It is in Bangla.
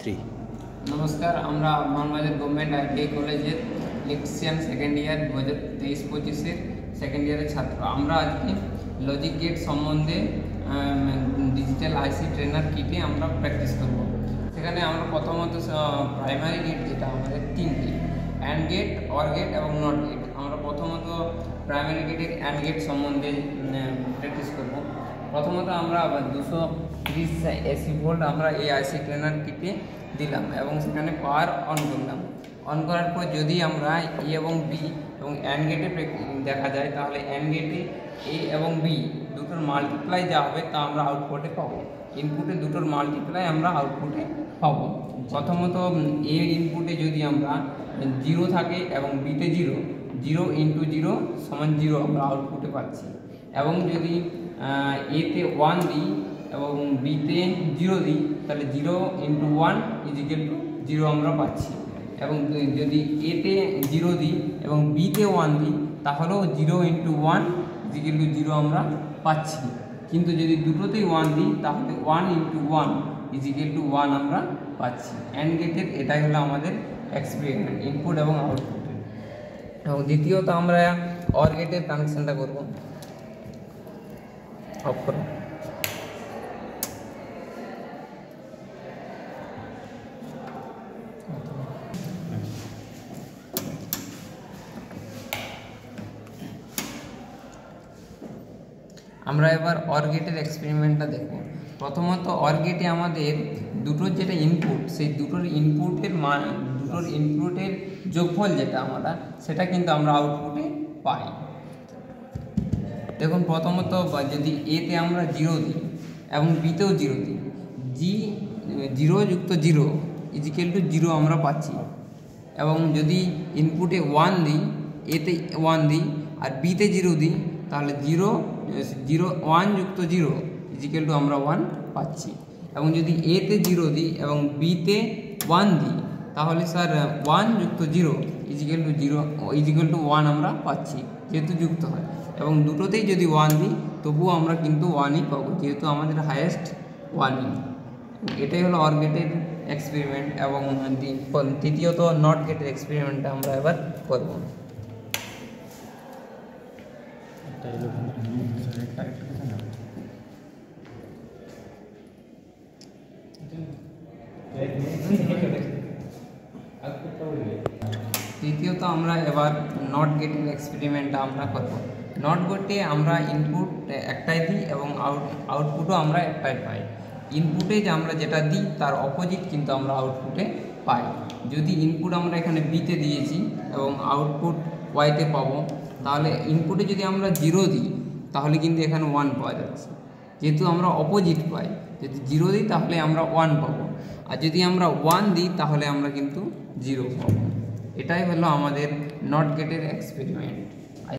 3। नमस्कार, আমরা মানবাজার গভর্নমেন্ট আইটিআই কলেজের ইলেকট্রিশিয়ান সেকেন্ড ইয়ার 2023-25 সেকেন্ড ইয়ারের ছাত্র। আমরা আজকে লজিক গেট সম্বন্ধে ডিজিটাল আইসি ট্রেনার কিটে আমরা প্র্যাকটিস করব। সেখানে আমরা প্রথমত প্রাইমারি গেট যেটা আমাদের তিনটি, অ্যান্ড গেট, অর গেট এবং নট গেট। আমরা প্রথমত প্রাইমারি গেটের অ্যান্ড গেট সম্বন্ধে প্র্যাকটিস করব। প্রথমত আমরা 230 এসি ভোল্ট আমরা এই আইসি ট্রেনার কিটে দিলাম এবং সেখানে পাওয়ার অন করলাম। অন করার পর যদি আমরা এ এবং বি এবং অ্যান্ড গেটে দেখা যায়, তাহলে অ্যান্ড গেটে এ এবং বি দুটোর মাল্টিপ্লাই যা হবে তা আমরা আউটপুটে পাবো। ইনপুটে দুটোর মাল্টিপ্লাই আমরা আউটপুটে পাবো। প্রথমত এ ইনপুটে যদি আমরা 0 থাকে এবং বিতে 0, 0 × 0 = 0 আমরা আউটপুটে পাচ্ছি। এবং যদি এতে 1 দিই এবং বিতে 0 দিই, তাহলে 0 × 1 = 0 আমরা পাচ্ছি। এবং যদি এতে 0 দিই এবং বিতে 1 দিই, তাহলেও 0 × 1 = 0 আমরা পাচ্ছি। কিন্তু যদি দুটোতেই 1 দিই, তাহলে 1 × 1 = 1 আমরা পাচ্ছি। অ্যান্ড গেটের এটাই হলো আমাদের এক্সপেরিমেন্ট, ইনপুট এবং আউটপুটের। এবং দ্বিতীয়ত আমরা অর গেটের কানেকশনটা করব। অফ করো। আমরা এবার অর গেটের এক্সপেরিমেন্টটা দেখব। প্রথমত অর গেটে আমাদের দুটোর যেটা ইনপুট, সেই দুটোর ইনপুটের যোগফল যেটা আমরা, সেটা কিন্তু আমরা আউটপুটে পাই। দেখুন, প্রথমত যদি এতে আমরা 0 দিই এবং বিতেও 0 দিই, 0 + 0 = 0 আমরা পাচ্ছি। এবং যদি ইনপুটে 1 দিই, এতে 1 দিই আর বিতে 0 দিই, তাহলে 1 + 0 = আমরা 1 পাচ্ছি। এবং যদি এতে 0 দিই এবং বিতে 1 দিই, তাহলে স্যার 1 + 0 = 1 আমরা পাচ্ছি, যেহেতু যুক্ত হয়। এবং দুটোতেই যদি 1 দিই, তবুও আমরা কিন্তু 1ই পাবো, যেহেতু আমাদের হায়েস্ট 1ই। এটাই হলো অর গেটের এক্সপেরিমেন্ট। এবং তৃতীয়ত নট গেটের এক্সপেরিমেন্টটা আমরা এবার করব। তৃতীয়ত আমরা এবার নট গেটের এক্সপেরিমেন্টটা আমরা করব। নট গেটে আমরা ইনপুট একটাই দিই এবং আউটপুটও আমরা একটাই পাই। ইনপুটে যে আমরা যেটা দিই তার অপোজিট কিন্তু আমরা আউটপুটে পাই। যদি ইনপুট আমরা এখানে বিতে দিয়েছি এবং আউটপুট ওয়াইতে পাবো, তাহলে ইনপুটে যদি আমরা 0 দিই, তাহলে কিন্তু এখানে 1 পাওয়া যাচ্ছে, যেহেতু আমরা অপোজিট পাই। যদি 0 দিই, তাহলে আমরা 1 পাবো, আর যদি আমরা 1 দিই, তাহলে আমরা কিন্তু 0 পাবো। এটাই হলো আমাদের নট গেটের এক্সপেরিমেন্ট।